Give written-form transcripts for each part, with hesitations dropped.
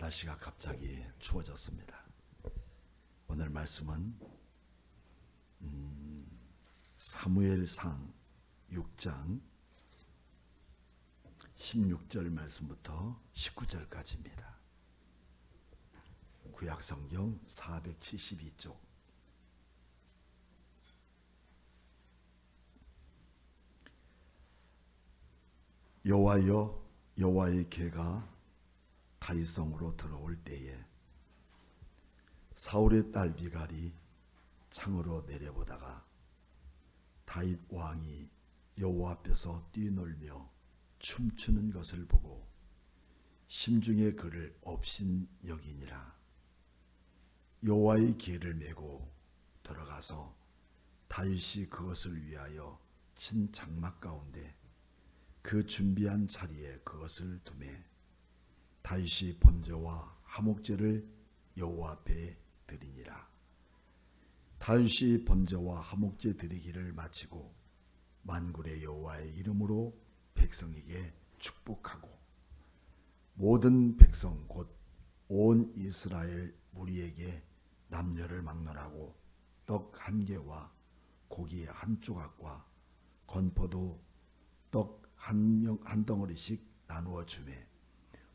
날씨가 갑자기 추워졌습니다. 오늘 말씀은 사무엘상 6장 16절 말씀부터 19절까지입니다. 구약성경 472쪽. 여호와여, 여호와의 궤가 다윗성으로 들어올 때에 사울의 딸 미갈이 창으로 내려보다가 다윗 왕이 여호와 앞에서 뛰놀며 춤추는 것을 보고 심중에 그를 업신여기니라. 여호와의 궤를 메고 들어가서 다윗이 그것을 위하여 친 장막 가운데 그 준비한 자리에 그것을 두매 다윗이 번제와 화목제를 여호와 앞에 드리니라. 다윗이 번제와 화목제 드리기를 마치고 만군의 여호와의 이름으로 백성에게 축복하고 모든 백성 곧 온 이스라엘 무리에게 남녀를 막론하고 떡 한 개와 고기 한 조각과 건포도 떡 한 덩어리씩 나누어 주매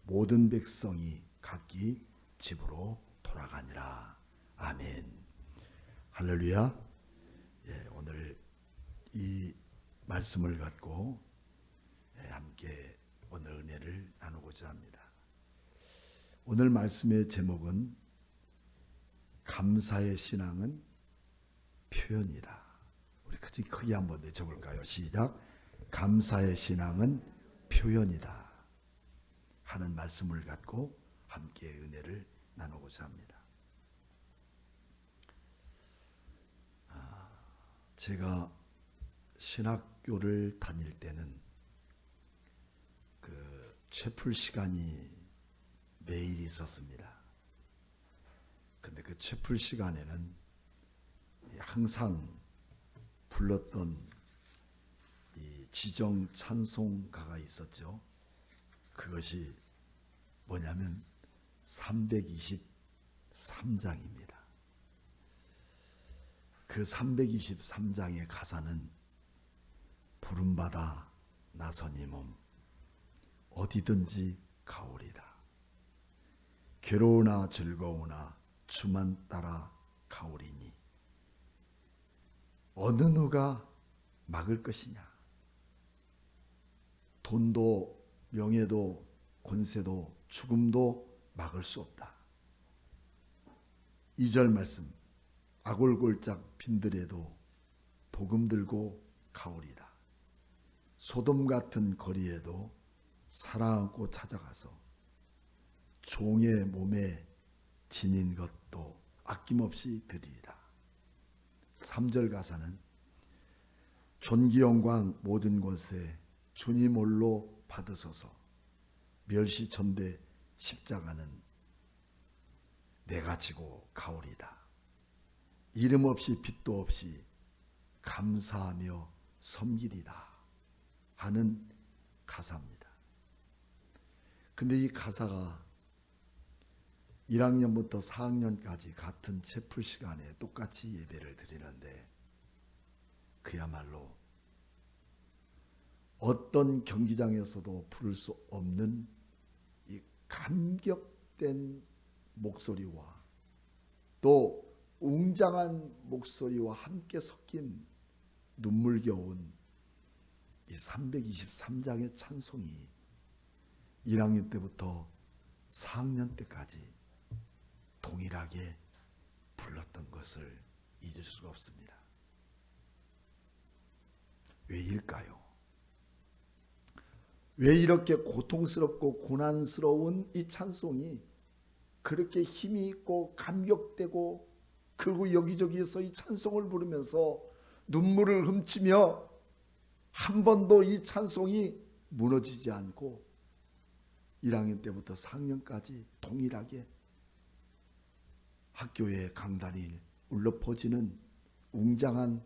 모든 백성이 각기 집으로 돌아가니라. 아멘. 할렐루야. 오늘 이 말씀을 갖고 함께 오늘 은혜를 나누고자 합니다. 오늘 말씀의 제목은 감사의 신앙은 표현이다. 우리 크게 한번 내쳐볼까요? 시작. 감사의 신앙은 표현이다 하는 말씀을 갖고 함께 은혜를 나누고자 합니다. 제가 신학교를 다닐 때는 그 채플 시간이 매일 있었습니다. 근데 그 채플 시간에는 항상 불렀던 이 지정 찬송가가 있었죠. 그것이 뭐냐면 323장입니다. 그 323장의 가사는 부름받아 나선 이 몸 어디든지 가오리다. 괴로우나 즐거우나 주만 따라 가오리니 어느 누가 막을 것이냐. 돈도 명예도 권세도 죽음도 막을 수 없다. 2절 말씀. 아골골짝 빈들에도 복음 들고 가오리다. 소돔 같은 거리에도 사랑하고 찾아가서 종의 몸에 지닌 것도 아낌없이 드리리라. 3절 가사는 존귀 영광 모든 곳에 주님 홀로 받으소서. 멸시천대 십자가는 내가 지고 가오리다. 이름 없이 빛도 없이 감사하며 섬기리다 하는 가사입니다. 근데 이 가사가 1학년부터 4학년까지 같은 채플 시간에 똑같이 예배를 드리는데 그야말로 어떤 경기장에서도 부를 수 없는 이 감격된 목소리와 또 웅장한 목소리와 함께 섞인 눈물겨운 이 323장의 찬송이 1학년 때부터 4학년 때까지 동일하게 불렀던 것을 잊을 수가 없습니다. 왜일까요? 왜 이렇게 고통스럽고 고난스러운 이 찬송이 그렇게 힘이 있고 감격되고 그리고 여기저기에서 이 찬송을 부르면서 눈물을 훔치며 한 번도 이 찬송이 무너지지 않고 1학년 때부터 4학년까지 동일하게 학교의 강단이 울려 퍼지는 웅장한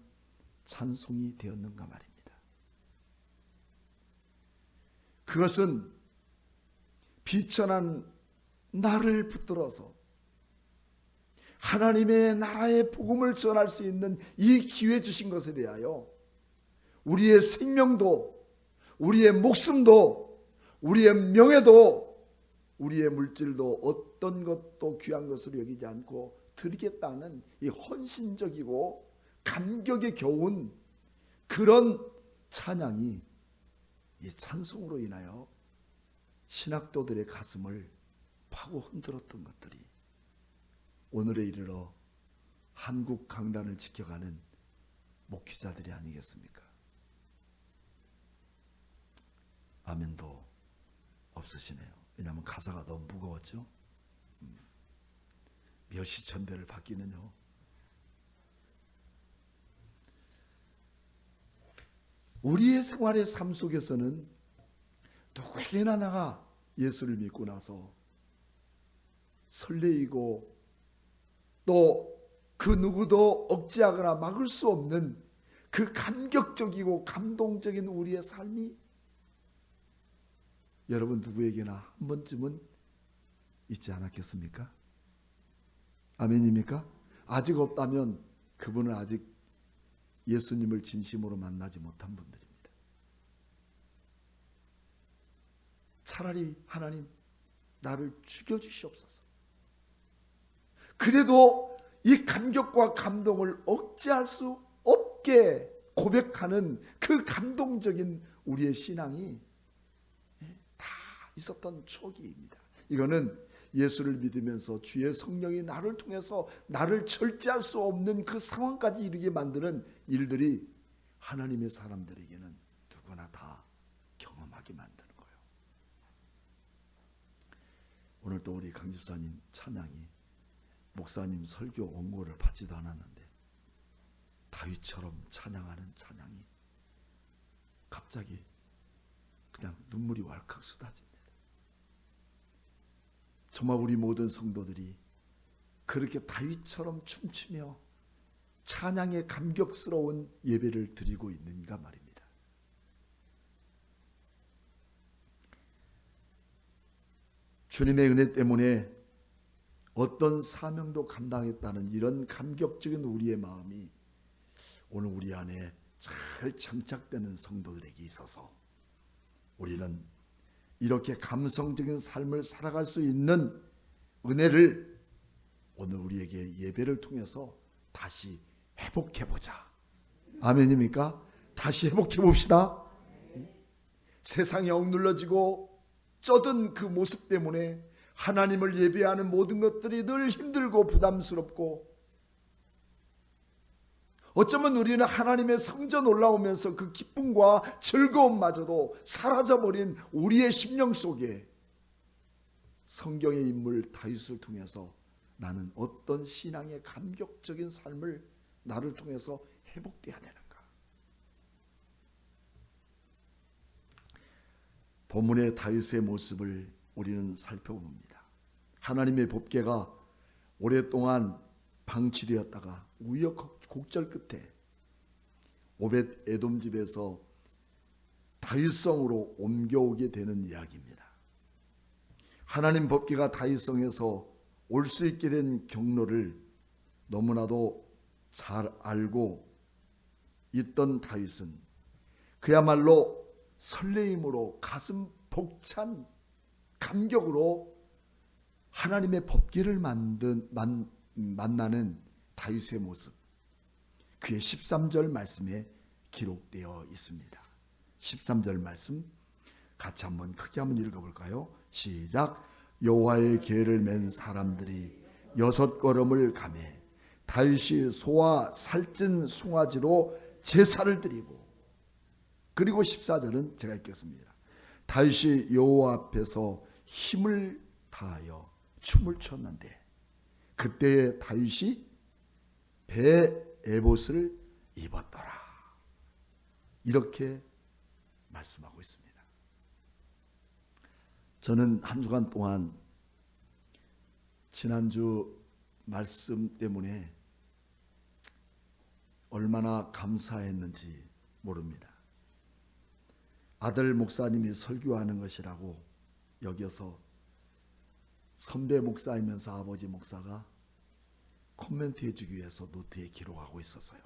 찬송이 되었는가 말입니다. 그것은 비천한 나를 붙들어서 하나님의 나라의 복음을 전할 수 있는 이 기회 주신 것에 대하여 우리의 생명도, 우리의 목숨도, 우리의 명예도, 우리의 물질도 어떤 것도 귀한 것으로 여기지 않고 드리겠다는 이 헌신적이고 감격에 겨운 그런 찬양이, 이 찬송으로 인하여 신학도들의 가슴을 파고 흔들었던 것들이 오늘에 이르러 한국 강단을 지켜가는 목회자들이 아니겠습니까? 아멘도 없으시네요. 왜냐하면 가사가 너무 무거웠죠. 멸시천대를 받기는요. 우리의 생활의 삶 속에서는 누구에게나 나가 예수를 믿고 나서 설레이고 또 그 누구도 억제하거나 막을 수 없는 그 감격적이고 감동적인 우리의 삶이 여러분 누구에게나 한 번쯤은 있지 않았겠습니까? 아멘입니까? 아직 없다면 그분은 아직 예수님을 진심으로 만나지 못한 분들입니다. 차라리 하나님 나를 죽여주시옵소서. 그래도 이 감격과 감동을 억제할 수 없게 고백하는 그 감동적인 우리의 신앙이 다 있었던 초기입니다. 이거는 예수를 믿으면서 주의 성령이 나를 통해서 나를 절제할 수 없는 그 상황까지 이르게 만드는 일들이 하나님의 사람들에게는 누구나 다 경험하게 만드는 거예요. 오늘 또 우리 강 집사님 찬양이 목사님 설교 원고를 받지도 않았는데 다윗처럼 찬양하는 찬양이 갑자기 그냥 눈물이 왈칵 쏟아집니다. 정말 우리 모든 성도들이 그렇게 다윗처럼 춤추며 찬양의 감격스러운 예배를 드리고 있는가 말입니다. 주님의 은혜 때문에 어떤 사명도 감당했다는 이런 감격적인 우리의 마음이 오늘 우리 안에 잘 장착되는 성도들에게 있어서 우리는 이렇게 감성적인 삶을 살아갈 수 있는 은혜를 오늘 우리에게 예배를 통해서 다시 회복해보자. 아멘입니까? 다시 회복해봅시다. 세상에 억눌러지고 쩌든 그 모습 때문에 하나님을 예배하는 모든 것들이 늘 힘들고 부담스럽고 어쩌면 우리는 하나님의 성전 올라오면서 그 기쁨과 즐거움마저도 사라져버린 우리의 심령 속에 성경의 인물 다윗을 통해서 나는 어떤 신앙의 감격적인 삶을 나를 통해서 회복돼야 되는가. 본문의 다윗의 모습을 우리는 살펴봅니다. 하나님의 법궤가 오랫동안 방치되었다가 우여곡절 끝에 오벳 에돔 집에서 다윗성으로 옮겨오게 되는 이야기입니다. 하나님 법궤가 다윗성에서 올 수 있게 된 경로를 너무나도 잘 알고 있던 다윗은 그야말로 설레임으로 가슴 벅찬 감격으로 하나님의 법궤를 만나는 다윗의 모습, 그의 13절 말씀에 기록되어 있습니다. 13절 말씀 같이 한번 크게 한번 읽어볼까요? 시작. 여호와의 궤를 맨 사람들이 6걸음을 가매 다윗이 소와 살찐 송아지로 제사를 드리고, 그리고 14절은 제가 읽겠습니다. 다윗이 여호와 앞에서 힘을 다하여 춤을 췄는데 그때에 다윗이 배 에봇을 입었더라. 이렇게 말씀하고 있습니다. 저는 한 주간 동안 지난주 말씀 때문에 얼마나 감사했는지 모릅니다. 아들 목사님이 설교하는 것이라고 여겨서 선배 목사이면서 아버지 목사가 코멘트 해주기 위해서 노트에 기록하고 있었어요.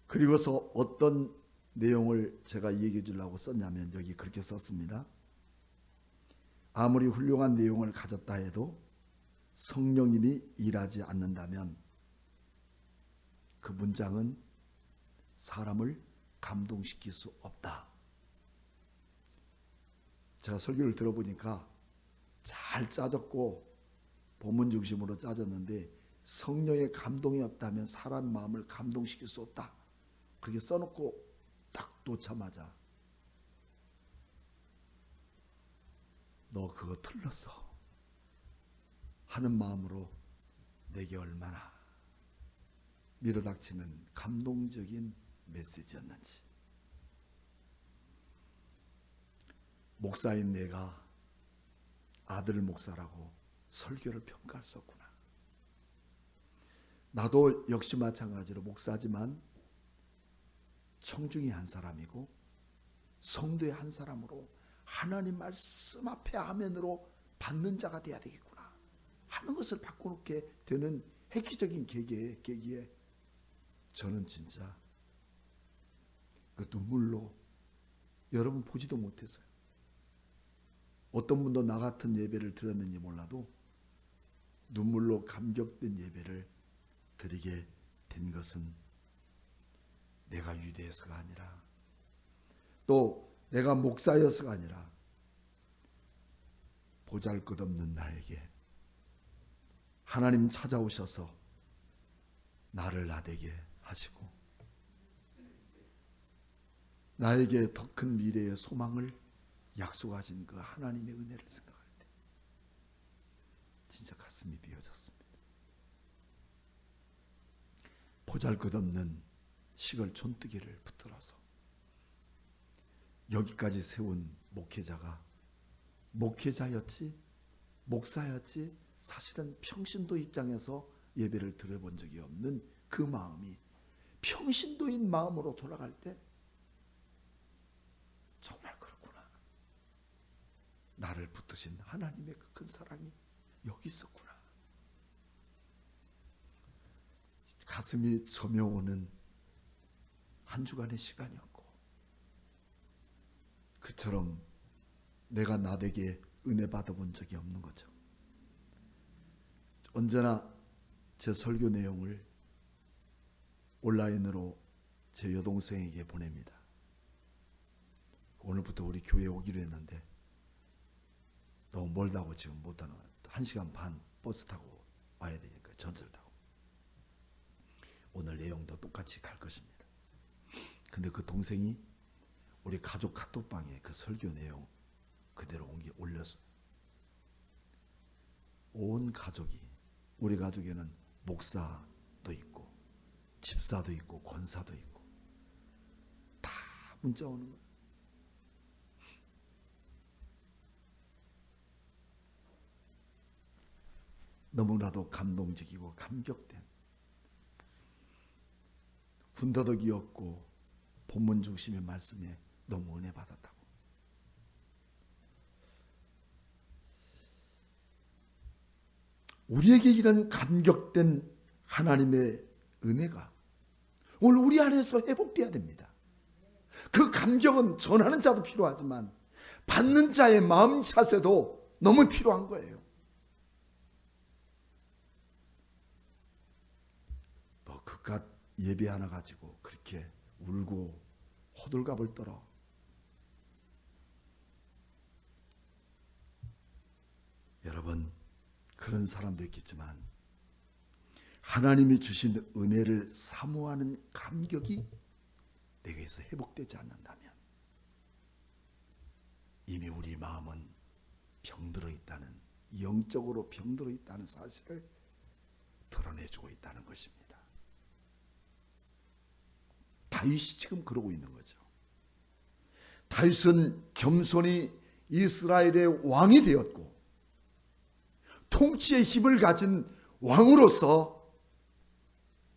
그리고서 어떤 내용을 제가 얘기해 주려고 썼냐면 여기 그렇게 썼습니다. 아무리 훌륭한 내용을 가졌다 해도 성령님이 일하지 않는다면 그 문장은 사람을 감동시킬 수 없다. 제가 설교를 들어보니까 잘 짜졌고 본문 중심으로 짜졌는데 성령의 감동이 없다면 사람 마음을 감동시킬 수 없다. 그렇게 써놓고 딱 놓자마자 너 그거 틀렸어 하는 마음으로 내게 얼마나 밀어닥치는 감동적인 메시지였는지. 목사인 내가 아들 목사라고 설교를 평가할 수 없구나. 나도 역시 마찬가지로 목사지만 청중의 한 사람이고 성도의 한 사람으로 하나님 말씀 앞에 아멘으로 받는 자가 돼야 되겠구나 하는 것을 바꿔놓게 되는 획기적인 계기에 저는 진짜 그 눈물로, 여러분 보지도 못했어요. 어떤 분도 나 같은 예배를 드렸는지 몰라도 눈물로 감격된 예배를 드리게 된 것은 내가 유대해서가 아니라 또 내가 목사여서가 아니라 보잘것없는 나에게 하나님 찾아오셔서 나를 나되게 하시고 나에게 더 큰 미래의 소망을 약속하신 그 하나님의 은혜를 생각할 때 진짜 가슴이 비어졌습니다. 보잘것없는 시골 촌뜨기를 붙들어서 여기까지 세운 목회자가 목회자였지 목사였지 사실은 평신도 입장에서 예배를 드려본 적이 없는 그 마음이 평신도인 마음으로 돌아갈 때 정말 그렇구나. 나를 붙드신 하나님의 그 큰 사랑이 여기 있었구나. 가슴이 저며오는 한 주간의 시간이었고 그처럼 내가 나에게 은혜 받아본 적이 없는 거죠. 언제나 제 설교 내용을 온라인으로 제 여동생에게 보냅니다. 오늘부터 우리 교회에 오기로 했는데 너무 멀다고 지금 못 하는 1시간 반 버스 타고 와야 되니까 전철 타고 오늘 내용도 똑같이 갈 것입니다. 근데 그 동생이 우리 가족 카톡방에 그 설교 내용 그대로 올렸어요. 온 가족이, 우리 가족에는 목사도 있고 집사도 있고 권사도 있고 다 문자 오는 거예요. 너무나도 감동적이고 감격된 군더더기였고 본문 중심의 말씀에 너무 은혜 받았다고. 우리에게 이런 감격된 하나님의 은혜가 오늘 우리 안에서 회복돼야 됩니다. 그 감격은 전하는 자도 필요하지만 받는 자의 마음 자세도 너무 필요한 거예요. 뭐 그깟 예배 하나 가지고 그렇게 울고 호들갑을 떨어 여러분 그런 사람도 있겠지만 하나님이 주신 은혜를 사모하는 감격이 내게서 회복되지 않는다면 이미 우리 마음은 병들어 있다는, 영적으로 병들어 있다는 사실을 드러내주고 있다는 것입니다. 다윗이 지금 그러고 있는 거죠. 다윗은 겸손히 이스라엘의 왕이 되었고 통치의 힘을 가진 왕으로서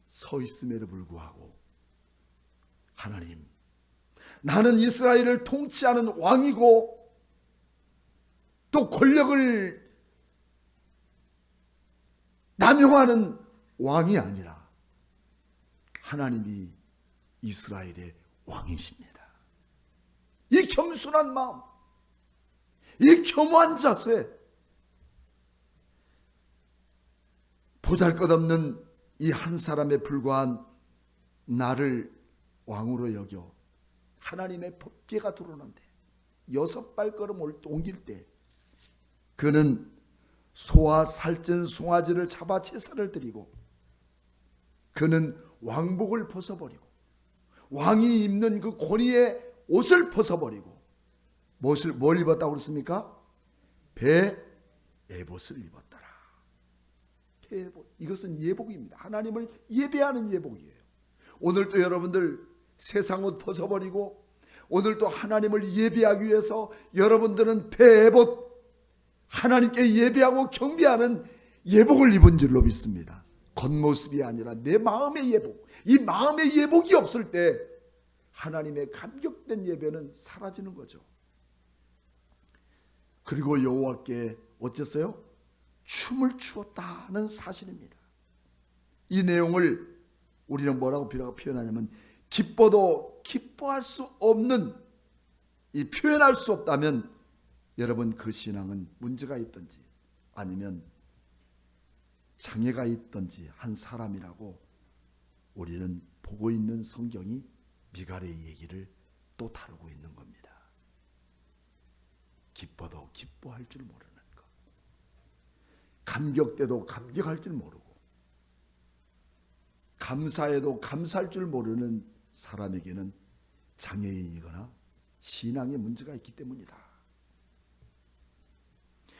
서 있음에도 불구하고 하나님, 나는 이스라엘을 통치하는 왕이고 또 권력을 남용하는 왕이 아니라 하나님이 이스라엘의 왕이십니다. 이 겸손한 마음, 이 겸허한 자세, 보잘것없는 이 한 사람에 불과한 나를 왕으로 여겨 하나님의 법궤가 들어오는데 6발걸음 옮길 때 그는 소와 살찐 송아지를 잡아 제사를 드리고 그는 왕복을 벗어버리고 왕이 입는 그 권위의 옷을 벗어버리고 뭘 입었다고 그랬습니까? 배 에봇을 입었더라. 배 에봇, 이것은 예복입니다. 하나님을 예배하는 예복이에요. 오늘도 여러분들 세상 옷 벗어버리고 오늘도 하나님을 예배하기 위해서 여러분들은 배 에봇, 하나님께 예배하고 경배하는 예복을 입은 줄로 믿습니다. 겉모습이 아니라 내 마음의 예복, 이 마음의 예복이 없을 때 하나님의 감격된 예배는 사라지는 거죠. 그리고 여호와께 어쨌어요? 춤을 추었다는 사실입니다. 이 내용을 우리는 뭐라고 표현하냐면 기뻐도 기뻐할 수 없는, 이 표현할 수 없다면 여러분 그 신앙은 문제가 있든지 아니면 장애가 있든지 한 사람이라고 우리는 보고 있는 성경이 미갈의 얘기를 또 다루고 있는 겁니다. 기뻐도 기뻐할 줄 모르는 것, 감격돼도 감격할 줄 모르고 감사해도 감사할 줄 모르는 사람에게는 장애인이거나 신앙에 문제가 있기 때문이다.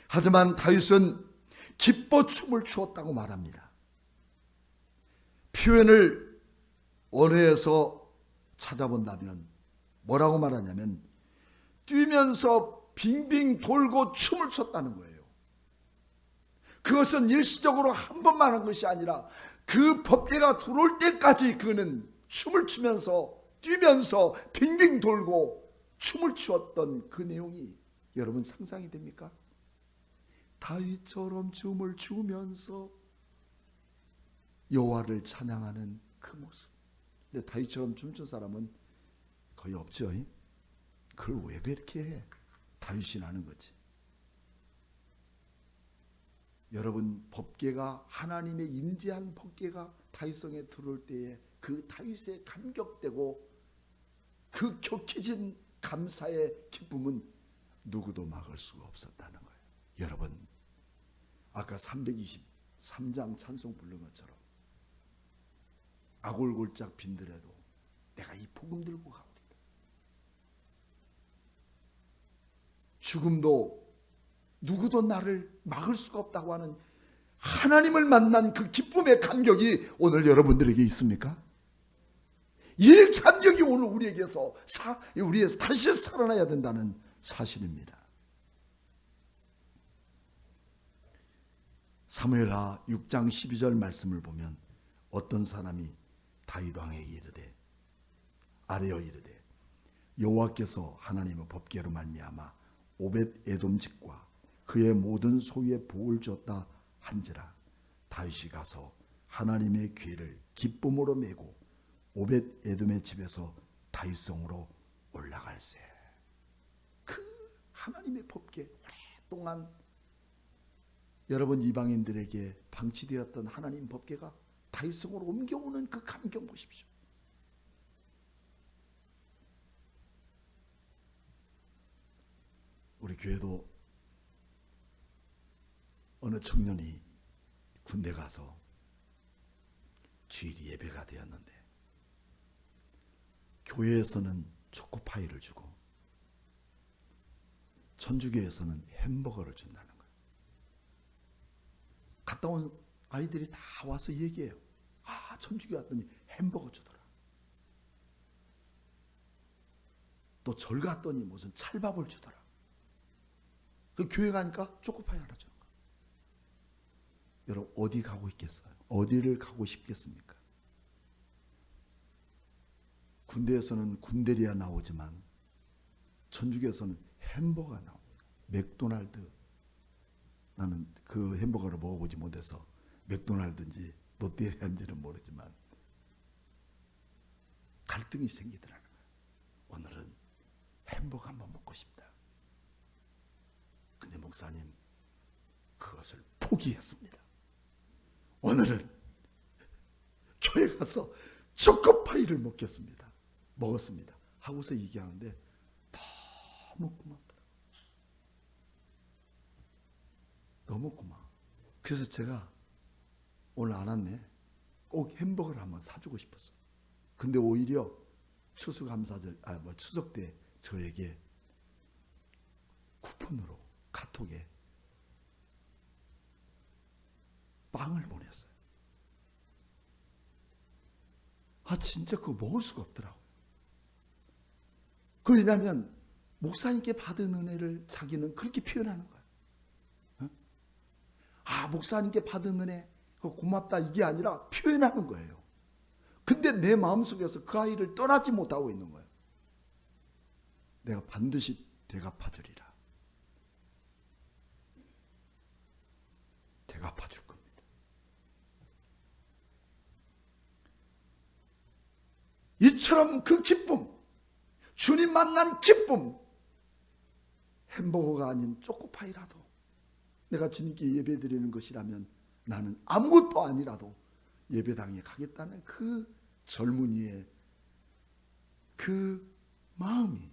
하지만 다윗은 기뻐 춤을 추었다고 말합니다. 표현을 언어에서 찾아본다면 뭐라고 말하냐면 뛰면서 빙빙 돌고 춤을 췄다는 거예요. 그것은 일시적으로 한 번만 한 것이 아니라 그 법궤가 들어올 때까지 그는 춤을 추면서 뛰면서 빙빙 돌고 춤을 추었던 그 내용이 여러분 상상이 됩니까? 다윗처럼 춤을 추면서 여호와를 찬양하는 그 모습. 근데 다윗처럼 춤춘 사람은 거의 없죠. 그걸 왜 그렇게 해? 다윗이 나는 거지. 여러분 법궤가, 하나님의 임재한 법궤가 다윗성에 들어올 때에 그 다윗의 감격되고 그 격해진 감사의 기쁨은 누구도 막을 수가 없었다는 거예요. 여러분 아까 323장 찬송 부른 것처럼 아골골짝 빈들에도 내가 이 복음 들고 가오리다. 죽음도 누구도 나를 막을 수가 없다고 하는 하나님을 만난 그 기쁨의 감격이 오늘 여러분들에게 있습니까? 이 감격이 오늘 우리에게서 다시 살아나야 된다는 사실입니다. 사무엘하 6장 12절 말씀을 보면 어떤 사람이 다윗 왕에게 이르되 아뢰어 이르되 여호와께서 하나님의 법궤로 말미암아 오벳 에돔 집과 그의 모든 소유에 복을 줬다 한지라 다윗이 가서 하나님의 궤를 기쁨으로 메고 오벳 에돔의 집에서 다윗성으로 올라갈세. 그 하나님의 법궤, 오랫동안 여러분 이방인들에게 방치되었던 하나님 법궤가 다윗성으로 옮겨오는 그 감격 보십시오. 우리 교회도 어느 청년이 군대 가서 주일 예배가 되었는데 교회에서는 초코파이를 주고 천주교에서는 햄버거를 준다는 거예요. 갔다 온 아이들이 다 와서 얘기해요. 아, 천주교 왔더니 햄버거 주더라. 또 절 갔더니 무슨 찰밥을 주더라. 그 교회 가니까 초코파이 하나 주는 거예요. 여러분 어디 가고 있겠어요? 어디를 가고 싶겠습니까? 군대에서는 군대리아 나오지만 천주교에서는 햄버거가 나옵니다. 맥도날드, 나는 그 햄버거를 먹어보지 못해서 맥도날드인지 롯데리아인지는 모르지만 갈등이 생기더라는 거예요. 오늘은 햄버거 한번 먹고 싶다. 근데 목사님 그것을 포기했습니다. 오늘은 교회 가서 초코파이를 먹었습니다. 하고서 얘기하는데 너무 고맙더라고요. 너무 고마워. 그래서 제가 오늘 안 왔네. 꼭 햄버거를 한번 사주고 싶었어. 근데 오히려 추수감사절, 추석 때 저에게 쿠폰으로 카톡에 빵을 보냈어요. 진짜 그거 먹을 수가 없더라고요. 왜냐하면 목사님께 받은 은혜를 자기는 그렇게 표현하는 거예요. 목사님께 받은 은혜 고맙다 이게 아니라 표현하는 거예요. 근데 내 마음속에서 그 아이를 떠나지 못하고 있는 거예요. 내가 반드시 대갚아주리라. 대갚아줄 겁니다. 이처럼 그 기쁨, 주님 만난 기쁨, 햄버거가 아닌 초코파이라도 내가 주님께 예배드리는 것이라면 나는 아무것도 아니라도 예배당에 가겠다는 그 젊은이의 그 마음이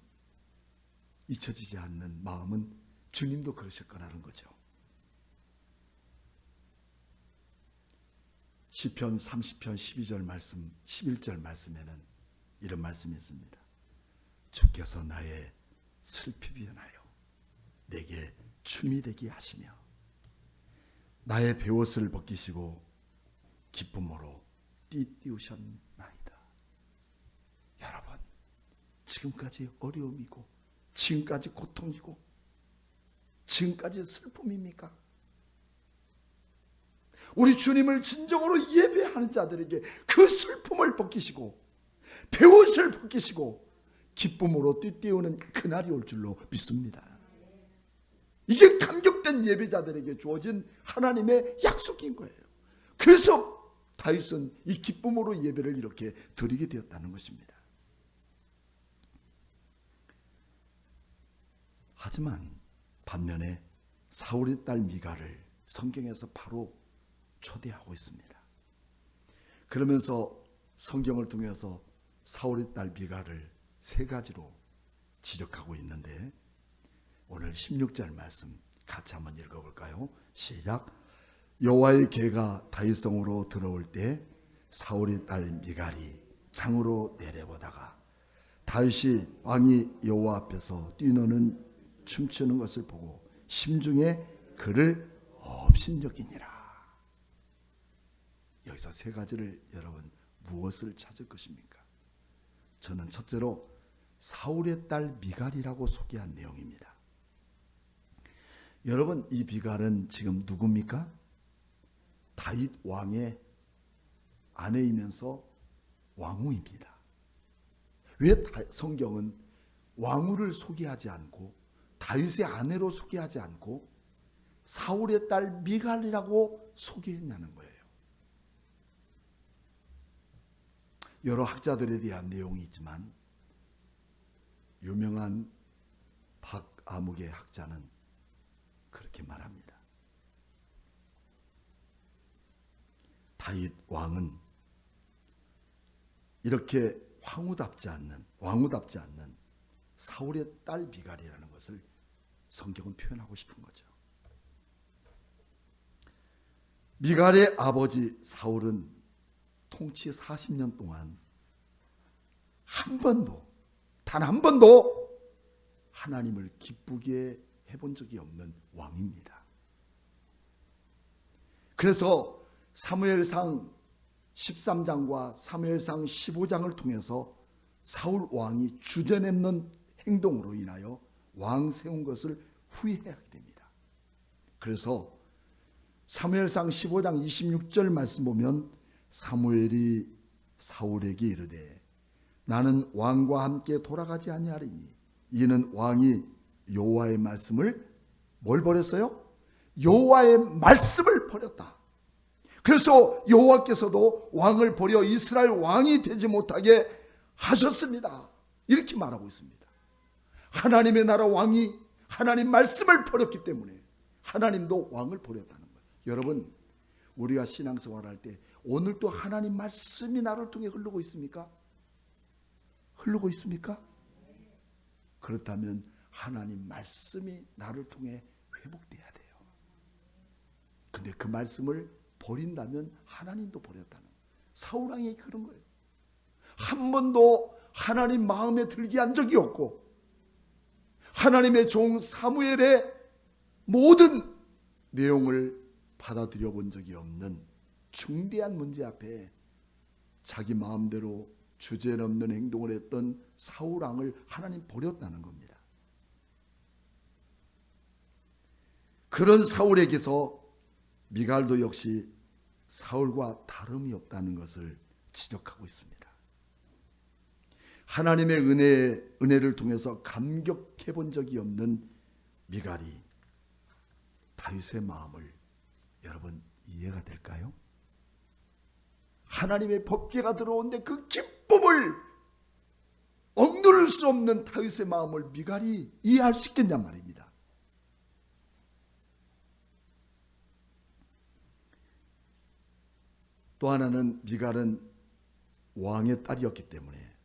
잊혀지지 않는 마음은 주님도 그러실 거라는 거죠. 시편 30편 12절 말씀, 11절 말씀에는 이런 말씀이 있습니다. 주께서 나의 슬픔이 변하여 내게 춤이 되게 하시며 나의 베옷을 벗기시고 기쁨으로 띠띠우셨나이다. 여러분, 지금까지 어려움이고 지금까지 고통이고 지금까지 슬픔입니까? 우리 주님을 진정으로 예배하는 자들에게 그 슬픔을 벗기시고 베옷을 벗기시고 기쁨으로 띠띠우는 그날이 올 줄로 믿습니다. 이게 감격된 예배자들에게 주어진 하나님의 약속인 거예요. 그래서 다윗은 이 기쁨으로 예배를 이렇게 드리게 되었다는 것입니다. 하지만 반면에 사울의 딸 미갈을 성경에서 바로 초대하고 있습니다. 그러면서 성경을 통해서 사울의 딸 미갈을 세 가지로 지적하고 있는데 오늘 16절 말씀 같이 한번 읽어볼까요? 시작. 여호와의 개가 다윗성으로 들어올 때 사울의 딸 미갈이 장으로 내려보다가 다윗이 왕이 여호와 앞에서 뛰노는 춤추는 것을 보고 심중에 그를 업신여기니라. 여기서 세 가지를 여러분 무엇을 찾을 것입니까? 저는 첫째로 사울의 딸 미갈이라고 소개한 내용입니다. 여러분, 이 미갈은 지금 누굽니까? 다윗 왕의 아내이면서 왕후입니다. 왜 성경은 왕후를 소개하지 않고 다윗의 아내로 소개하지 않고 사울의 딸 미갈이라고 소개했냐는 거예요. 여러 학자들에 대한 내용이 있지만 유명한 박아무개 학자는 그렇게 말합니다. 다윗 왕은 이렇게 왕후답지 않는 사울의 딸 미갈이라는 것을 성경은 표현하고 싶은 거죠. 미갈의 아버지 사울은 통치 40년 동안 단 한 번도 하나님을 기쁘게 해본 적이 없는 왕입니다. 그래서 사무엘상 13장과 사무엘상 15장을 통해서 사울 왕이 주저넘는 행동으로 인하여 왕 세운 것을 후회하게 됩니다. 그래서 사무엘상 15장 26절 말씀 보면 사무엘이 사울에게 이르되 나는 왕과 함께 돌아가지 아니하리니 이는 왕이 여호와의 말씀을 뭘 버렸어요? 여호와의 말씀을 버렸다. 그래서 여호와께서도 왕을 버려 이스라엘 왕이 되지 못하게 하셨습니다. 이렇게 말하고 있습니다. 하나님의 나라 왕이 하나님 말씀을 버렸기 때문에 하나님도 왕을 버렸다는 거예요. 여러분, 우리가 신앙생활할 때 오늘도 하나님 말씀이 나를 통해 흐르고 있습니까? 흐르고 있습니까? 그렇다면 하나님 말씀이 나를 통해 회복돼야 돼요. 근데 그 말씀을 버린다면 하나님도 버렸다는 거예요. 사울왕이 그런 거예요. 한 번도 하나님 마음에 들게 한 적이 없고 하나님의 종 사무엘의 모든 내용을 받아들여 본 적이 없는 중대한 문제 앞에 자기 마음대로 주제넘는 행동을 했던 사울왕을 하나님 버렸다는 겁니다. 그런 사울에게서 미갈도 역시 사울과 다름이 없다는 것을 지적하고 있습니다. 하나님의 은혜를 통해서 감격해 본 적이 없는 미갈이 다윗의 마음을 여러분 이해가 될까요? 하나님의 법궤가 들어오는데 그 기쁨을 억누를 수 없는 다윗의 마음을 미갈이 이해할 수 있겠냔 말입니다. 또 하나는 미갈은 왕의 딸이었기 때문에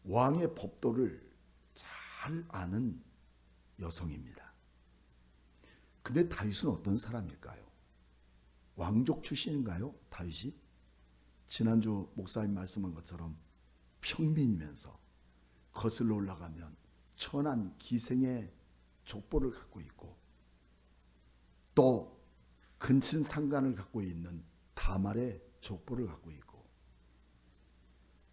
왕의 법도를 잘 아는 여성입니다. 근데 다윗은 어떤 사람일까요? 왕족 출신인가요? 다윗이? 지난주 목사님 말씀한 것처럼 평민이면서 거슬러 올라가면 천한 기생의 족보를 갖고 있고 또 근친 상간을 갖고 있는 다말의 족보를 갖고 있고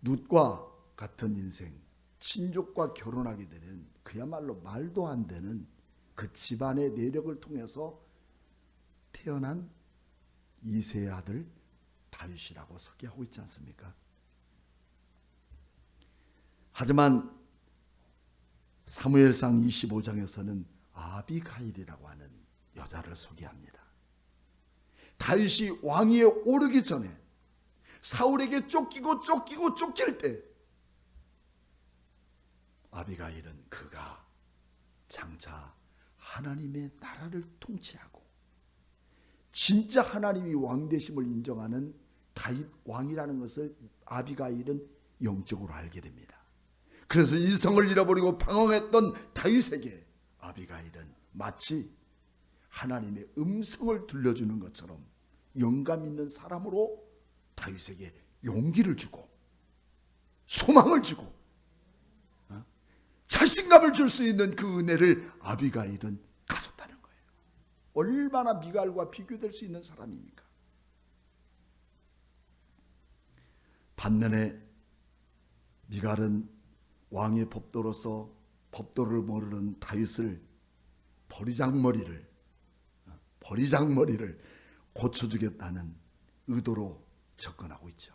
룻과 같은 인생, 친족과 결혼하게 되는 그야말로 말도 안 되는 그 집안의 내력을 통해서 태어난 이세의 아들 다윗이라고 소개하고 있지 않습니까? 하지만 사무엘상 25장에서는 아비가일이라고 하는 여자를 소개합니다. 다윗이 왕위에 오르기 전에 사울에게 쫓기고 쫓길 때 아비가일은 그가 장차 하나님의 나라를 통치하고 진짜 하나님이 왕 되심을 인정하는 다윗 왕이라는 것을 아비가일은 영적으로 알게 됩니다. 그래서 이성을 잃어버리고 방황했던 다윗에게 아비가일은 마치 하나님의 음성을 들려주는 것처럼 영감 있는 사람으로 다윗에게 용기를 주고 소망을 주고 자신감을 줄 수 있는 그 은혜를 아비가일은 가졌다는 거예요. 얼마나 미갈과 비교될 수 있는 사람입니까? 반면에 미갈은 왕의 법도로서 법도를 모르는 다윗을 버리장머리를 고쳐주겠다는 의도로 접근하고 있죠.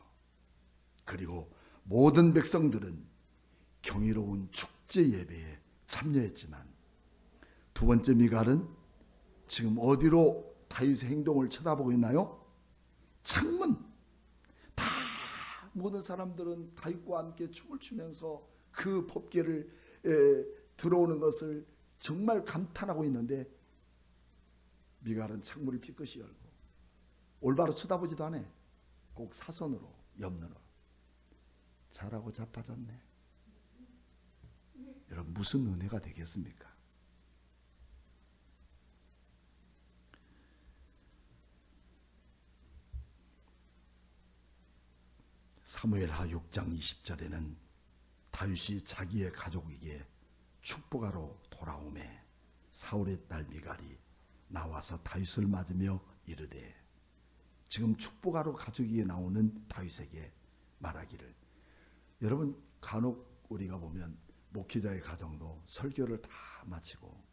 그리고 모든 백성들은 경이로운 축제 예배에 참여했지만 두 번째 미갈은 지금 어디로 다윗의 행동을 쳐다보고 있나요? 창문. 다 모든 사람들은 다윗과 함께 춤을 추면서 그 법궤를 들어오는 것을 정말 감탄하고 있는데 미갈은 창문을 삐끗이 열고 올바로 쳐다보지도 않아. 꼭 사선으로 옆눈으로. 잘하고 자빠졌네. 여러분 무슨 은혜가 되겠습니까? 사무엘하 6장 20절에는 다윗이 자기의 가족에게 축복하러 돌아오매 사울의 딸 미갈이 나와서 다윗을 맞으며 이르되, 지금 축복하러 가족에게 나오는 다윗에게 말하기를, 여러분 간혹 우리가 보면 목회자의 가정도 설교를 다 마치고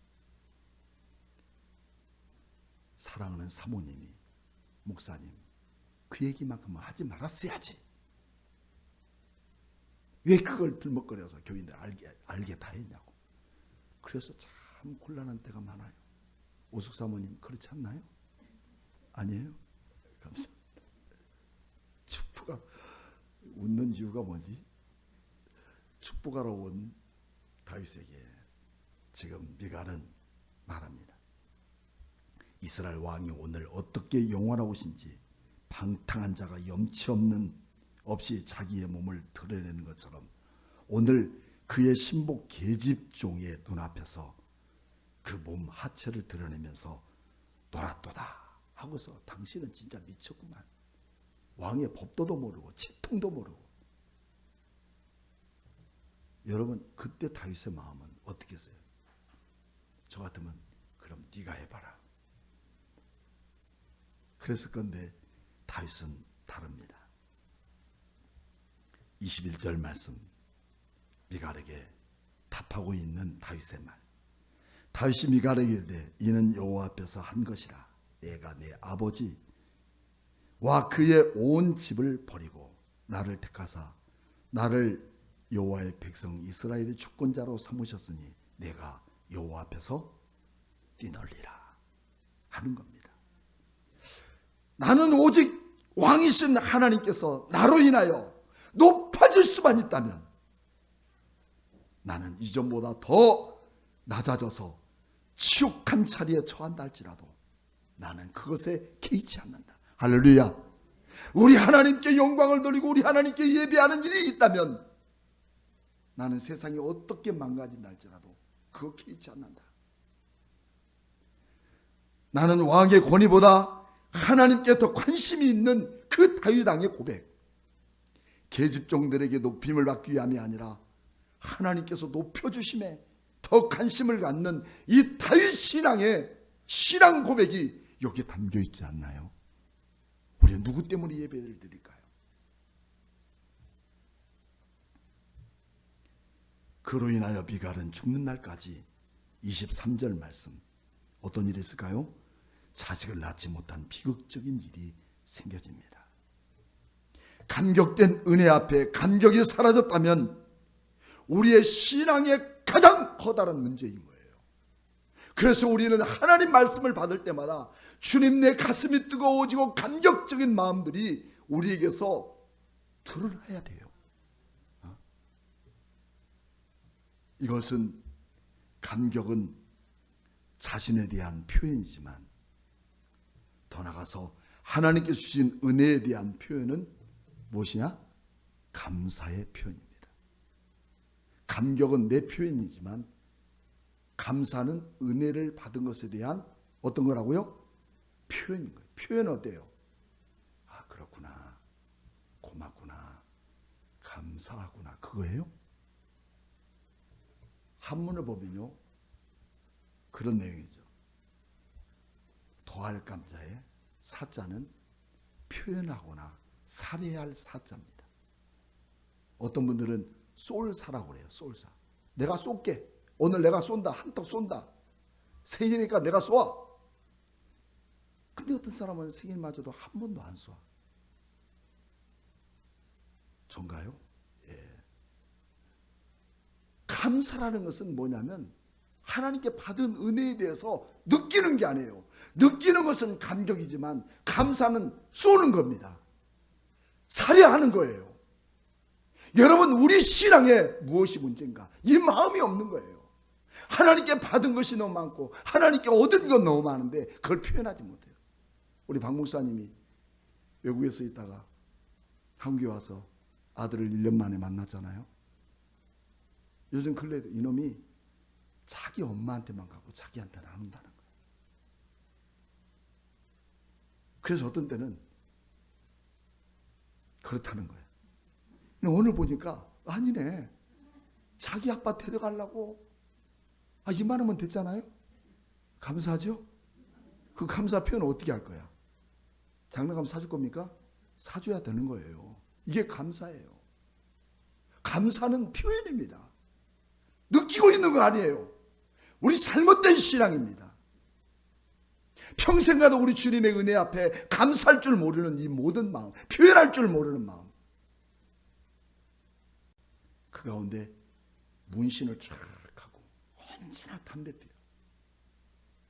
사랑하는 사모님이, 목사님 그 얘기만큼은 하지 말았어야지, 왜 그걸 들먹거려서 교인들 알게 다 했냐고. 그래서 참 곤란한 때가 많아요. 오숙 사모님 그렇지 않나요? 아니에요? 감사합니다. 축복하 웃는 이유가 뭐지? 축복하러 온 다윗에게 지금 미갈은 말합니다. 이스라엘 왕이 오늘 어떻게 영원하오신지 방탕한 자가 염치 없이 자기의 몸을 드러내는 것처럼 오늘 그의 신복 계집종의 눈앞에서 그 몸 하체를 드러내면서 놀았도다 하고서 당신은 진짜 미쳤구만. 왕의 법도도 모르고 치통도 모르고. 여러분 그때 다윗의 마음은 어떻겠어요? 저 같으면 그럼 네가 해봐라. 그랬을 건데 다윗은 다릅니다. 21절 말씀, 미갈에게 답하고 있는 다윗의 말. 다윗이 미갈에게 이르되 이는 여호와 앞에서 한 것이라. 내가 내 아버지와 그의 온 집을 버리고 나를 택하사 나를 여호와의 백성 이스라엘의 주권자로 삼으셨으니 내가 여호와 앞에서 뛰놀리라 하는 겁니다. 나는 오직 왕이신 하나님께서 나로 인하여 높아질 수만 있다면 나는 이전보다 더 낮아져서 치욕한 자리에 처한다 할지라도 나는 그것에 개의치 않는다. 할렐루야. 우리 하나님께 영광을 돌리고 우리 하나님께 예배하는 일이 있다면 나는 세상이 어떻게 망가진다 할지라도 그거 개의치 않는다. 나는 왕의 권위보다 하나님께 더 관심이 있는 그 다윗 왕의 고백. 계집종들에게 높임을 받기 위함이 아니라 하나님께서 높여주심에 더 관심을 갖는 이 다윗 신앙의 신앙 고백이 여기에 담겨 있지 않나요? 우리는 누구 때문에 예배를 드릴까요? 그로 인하여 미갈은 죽는 날까지 23절 말씀 어떤 일이 있을까요? 자식을 낳지 못한 비극적인 일이 생겨집니다. 감격된 은혜 앞에 감격이 사라졌다면 우리의 신앙의 가장 커다란 문제인 거예요. 그래서 우리는 하나님 말씀을 받을 때마다 주님 내 가슴이 뜨거워지고 감격적인 마음들이 우리에게서 드러나야 돼요. 이것은 감격은 자신에 대한 표현이지만 더 나아가서 하나님께 주신 은혜에 대한 표현은 무엇이냐? 감사의 표현입니다. 감격은 내 표현이지만 감사는 은혜를 받은 것에 대한 어떤 거라고요? 표현인 거예요. 표현 어때요? 아 그렇구나, 고맙구나, 감사하구나, 그거예요? 한문을 보면요 그런 내용이죠. 더할 감자에 사자는 표현하거나 살해할 사자입니다. 어떤 분들은 쏠사라고 그래요. 쏠사. 내가 쏠게. 오늘 내가 쏜다. 한턱 쏜다. 생일이니까 내가 쏘아. 근데 어떤 사람은 생일마저도 한 번도 안 쏘아. 전가요? 예. 감사라는 것은 뭐냐면 하나님께 받은 은혜에 대해서 느끼는 게 아니에요. 느끼는 것은 감격이지만 감사는 쏘는 겁니다. 살해하는 거예요. 여러분 우리 신앙에 무엇이 문제인가? 이 마음이 없는 거예요. 하나님께 받은 것이 너무 많고 하나님께 얻은 건 너무 많은데 그걸 표현하지 못해요. 우리 박 목사님이 외국에서 있다가 한국에 와서 아들을 1년 만에 만났잖아요. 요즘 근래에도 이놈이 자기 엄마한테만 가고 자기한테는 안 온다는 거예요. 그래서 어떤 때는 그렇다는 거예요. 근데 오늘 보니까 아니네. 자기 아빠 데려가려고 이만하면 됐잖아요. 감사하죠? 그 감사 표현을 어떻게 할 거야? 장난감 사줄 겁니까? 사줘야 되는 거예요. 이게 감사예요. 감사는 표현입니다. 느끼고 있는 거 아니에요. 우리 잘못된 신앙입니다. 평생 가도 우리 주님의 은혜 앞에 감사할 줄 모르는 이 모든 마음, 표현할 줄 모르는 마음. 그 가운데 문신을 쫙 하고 언제나 담배 피워.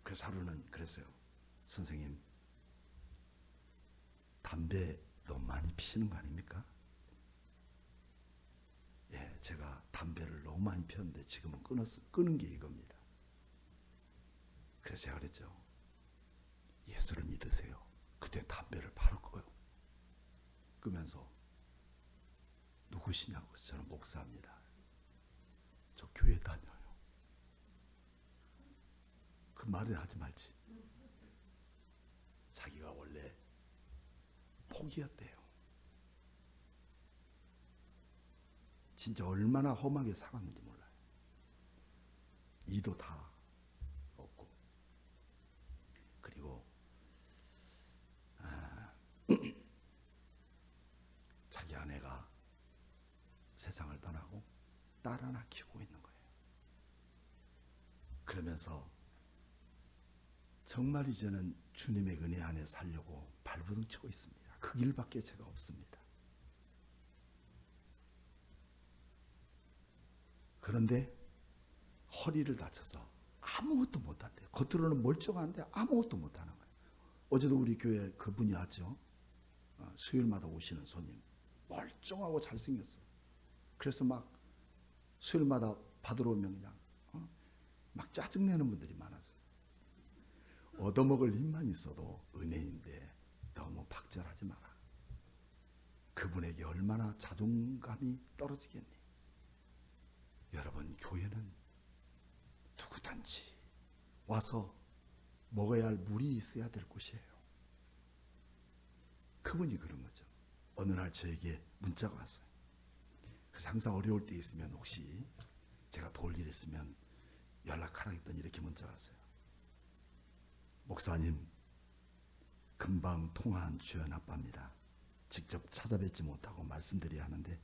그래서 하루는 그랬어요. 선생님, 담배 너무 많이 피시는 거 아닙니까? 예, 제가 담배를 너무 많이 피웠는데 지금은 끊은 게 이겁니다. 그래서 제가 그랬죠. 예수를 믿으세요. 그때 담배를 바로 꺼요. 끄면서 누구시냐고. 저는 목사입니다. 저 교회 다녀요. 그 말을 하지 말지. 자기가 원래 포기였대요. 진짜 얼마나 험하게 살았는지 몰라요. 이도 다 없고. 그리고 자기 아내가 세상을 떠나고 딸 하나 키우고 있는 거예요. 그러면서 정말 이제는 주님의 은혜 안에 살려고 발버둥 치고 있습니다. 그 길밖에 제가 없습니다. 그런데 허리를 다쳐서 아무것도 못한대. 겉으로는 멀쩡한데 아무것도 못하는 거예요. 어제도 우리 교회 그분이 왔죠. 수요일마다 오시는 손님. 멀쩡하고 잘생겼어. 그래서 막 수요일마다 받으러 오면 그냥 막 짜증내는 분들이 많았어요. 얻어먹을 힘만 있어도 은혜인데 너무 박절하지 마라. 그분에게 얼마나 자존감이 떨어지겠니. 여러분, 교회는 누구든지 와서 먹어야 할 물이 있어야 될 곳이에요. 그분이 그런 거죠. 어느 날 저에게 문자가 왔어요. 그래서 항상 어려울 때 있으면 혹시 제가 도울 일 있으면 연락하라 했더니 이렇게 문자가 왔어요. 목사님, 금방 통화한 주연 아빠입니다. 직접 찾아뵙지 못하고 말씀드려야 하는데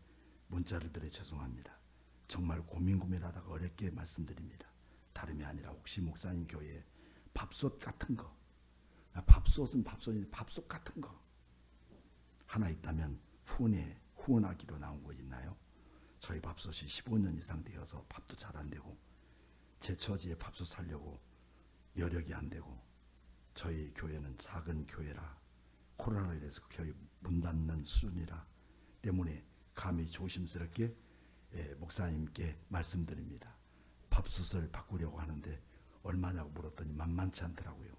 문자를 드려 죄송합니다. 정말 고민하다가 어렵게 말씀드립니다. 다름이 아니라 혹시 목사님 교회에 밥솥 같은 거, 밥솥은 밥솥인데 밥솥 같은 거 하나 있다면 후원하기로 나온 거 있나요? 저희 밥솥이 15년 이상 되어서 밥도 잘 안 되고 제 처지에 밥솥 살려고 여력이 안 되고 저희 교회는 작은 교회라 코로나로 인해서 교회 문 닫는 수준이라 때문에 감히 조심스럽게 목사님께 말씀드립니다. 밥솥을 바꾸려고 하는데 얼마냐고 물었더니 만만치 않더라고요.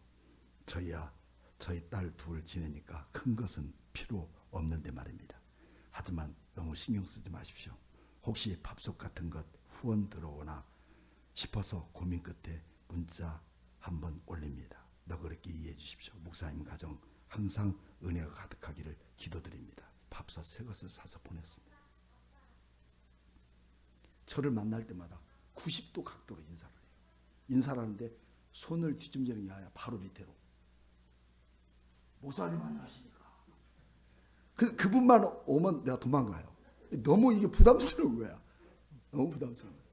저희 딸 둘 지내니까 큰 것은 필요 없는데 말입니다. 하지만 너무 신경 쓰지 마십시오. 혹시 밥솥 같은 것 후원 들어오나 싶어서 고민 끝에 문자 한번 올립니다. 너그럽게 이해해 주십시오. 목사님 가정 항상 은혜가 가득하기를 기도드립니다. 밥솥 새 것을 사서 보냈습니다. 저를 만날 때마다 90도 각도로 인사를 해요. 인사를 하는데 손을 뒤집는 게 아니라 바로 밑으로. 목사님 안녕하십니까? 그분만 오면 내가 도망가요. 너무 이게 부담스러운 거야. 너무 부담스러운 거야.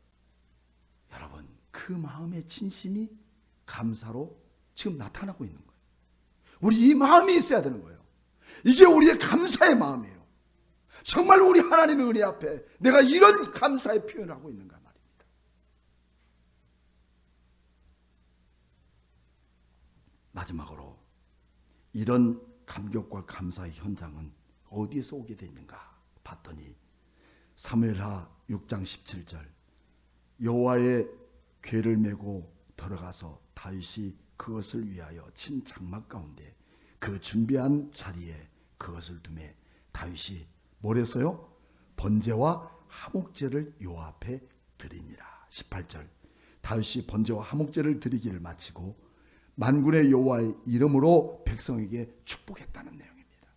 여러분, 그 마음의 진심이 감사로 지금 나타나고 있는 거예요. 우리 이 마음이 있어야 되는 거예요. 이게 우리의 감사의 마음이에요. 정말 우리 하나님의 은혜 앞에 내가 이런 감사의 표현을 하고 있는가 말입니다. 마지막으로 이런 감격과 감사의 현장은 어디에서 오게 됐는가 봤더니 사무엘하 6장 17절 여호와의 궤를 메고 들어가서 다윗이 그것을 위하여 친 장막 가운데 그 준비한 자리에 그것을 두매 다윗이 뭐랬어요? 번제와 화목제를 여호와 앞에 드리니라. 18절 다윗이 번제와 화목제를 드리기를 마치고 만군의 여호와의 이름으로 백성에게 축복했다는 내용입니다.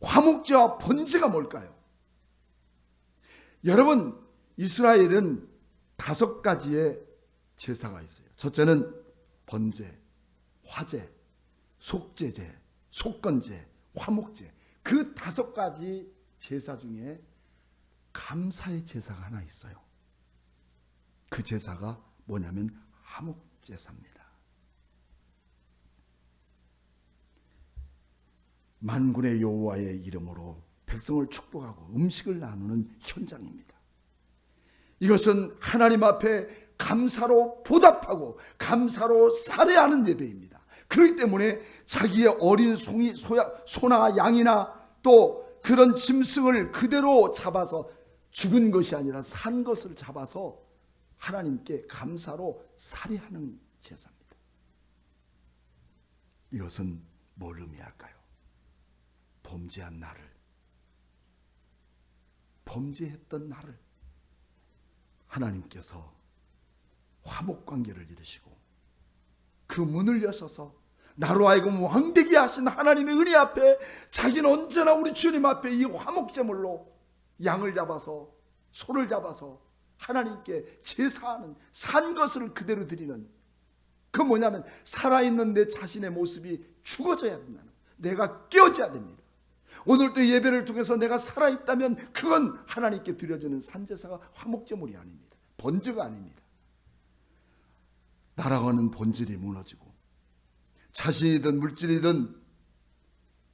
화목제와 번제가 뭘까요? 여러분, 이스라엘은 5가지의 제사가 있어요. 첫째는 번제, 화제, 속제제, 속건제, 화목제. 그 5가지 제사 중에 감사의 제사가 하나 있어요. 그 제사가 뭐냐면 화목제사입니다. 만군의 여호와의 이름으로 백성을 축복하고 음식을 나누는 현장입니다. 이것은 하나님 앞에 감사로 보답하고 감사로 살해하는 예배입니다. 그렇기 때문에 자기의 어린 소나 양이나 또 그런 짐승을 그대로 잡아서 죽은 것이 아니라 산 것을 잡아서 하나님께 감사로 살해하는 제사입니다. 이것은 뭘 의미할까요? 범죄한 나를, 범죄했던 나를 하나님께서 화목관계를 이루시고 그 문을 여셔서 나로 하여금 왕되게 하신 하나님의 은혜 앞에 자기는 언제나 우리 주님 앞에 이 화목제물로 양을 잡아서 소를 잡아서 하나님께 제사하는, 산 것을 그대로 드리는, 그 뭐냐면 살아있는 내 자신의 모습이 죽어져야 된다는, 내가 깨어져야 됩니다. 오늘도 예배를 통해서 내가 살아있다면 그건 하나님께 드려지는 산제사가 화목제물이 아닙니다. 번제가 아닙니다. 날아가는 본질이 무너지고 자신이든 물질이든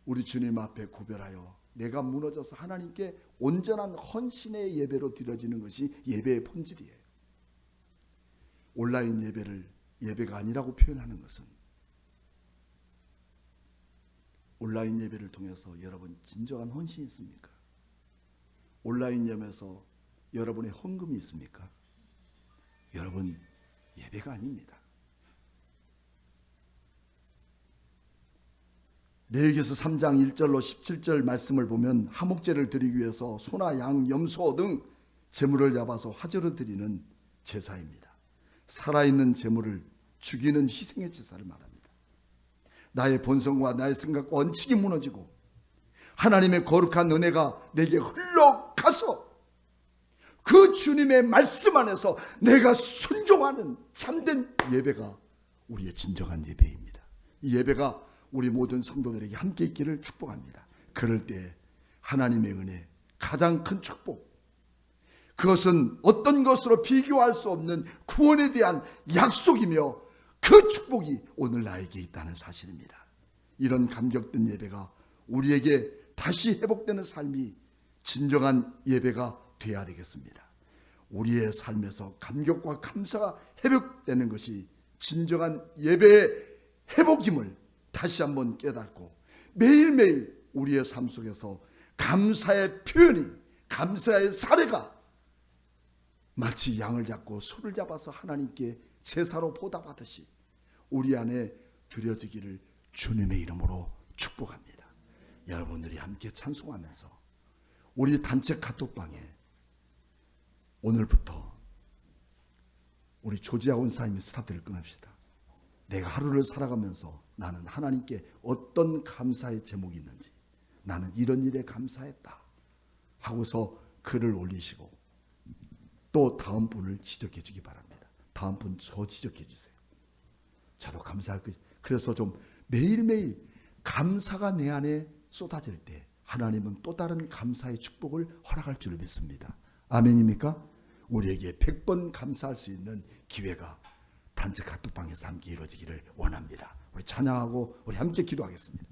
우리 주님 앞에 구별하여 내가 무너져서 하나님께 온전한 헌신의 예배로 드려지는 것이 예배의 본질이에요. 온라인 예배를 예배가 아니라고 표현하는 것은 온라인 예배를 통해서 여러분 진정한 헌신이 있습니까? 온라인 예배에서 여러분의 헌금이 있습니까? 여러분 예배가 아닙니다. 레위기서 3장 1절로 17절 말씀을 보면 화목제를 드리기 위해서 소나 양, 염소 등 제물을 잡아서 화제로 드리는 제사입니다. 살아있는 제물을 죽이는 희생의 제사를 말합니다. 나의 본성과 나의 생각과 원칙이 무너지고 하나님의 거룩한 은혜가 내게 흘러가서 그 주님의 말씀 안에서 내가 순종하는 참된 예배가 우리의 진정한 예배입니다. 이 예배가 우리 모든 성도들에게 함께 있기를 축복합니다. 그럴 때 하나님의 은혜, 가장 큰 축복, 그것은 어떤 것으로 비교할 수 없는 구원에 대한 약속이며 그 축복이 오늘 나에게 있다는 사실입니다. 이런 감격된 예배가 우리에게 다시 회복되는 삶이 진정한 예배가 되어야 되겠습니다. 우리의 삶에서 감격과 감사가 회복되는 것이 진정한 예배의 회복임을 다시 한번 깨닫고 매일매일 우리의 삶 속에서 감사의 표현이, 감사의 사례가 마치 양을 잡고 소를 잡아서 하나님께 제사로 보답하듯이 우리 안에 드려지기를 주님의 이름으로 축복합니다. 여러분들이 함께 찬송하면서 우리 단체 카톡방에 오늘부터 우리 조지아온 사님이 스타트를 끊읍시다. 내가 하루를 살아가면서 나는 하나님께 어떤 감사의 제목이 있는지, 나는 이런 일에 감사했다 하고서 글을 올리시고 또 다음 분을 지적해 주기 바랍니다. 다음 분 저 지적해 주세요. 저도 감사할 것. 그래서 좀 매일매일 감사가 내 안에 쏟아질 때 하나님은 또 다른 감사의 축복을 허락할 줄 믿습니다. 아멘입니까? 우리에게 100번 감사할 수 있는 기회가 단체 카톡방에서 함께 이루어지기를 원합니다. 우리 찬양하고 우리 함께 기도하겠습니다.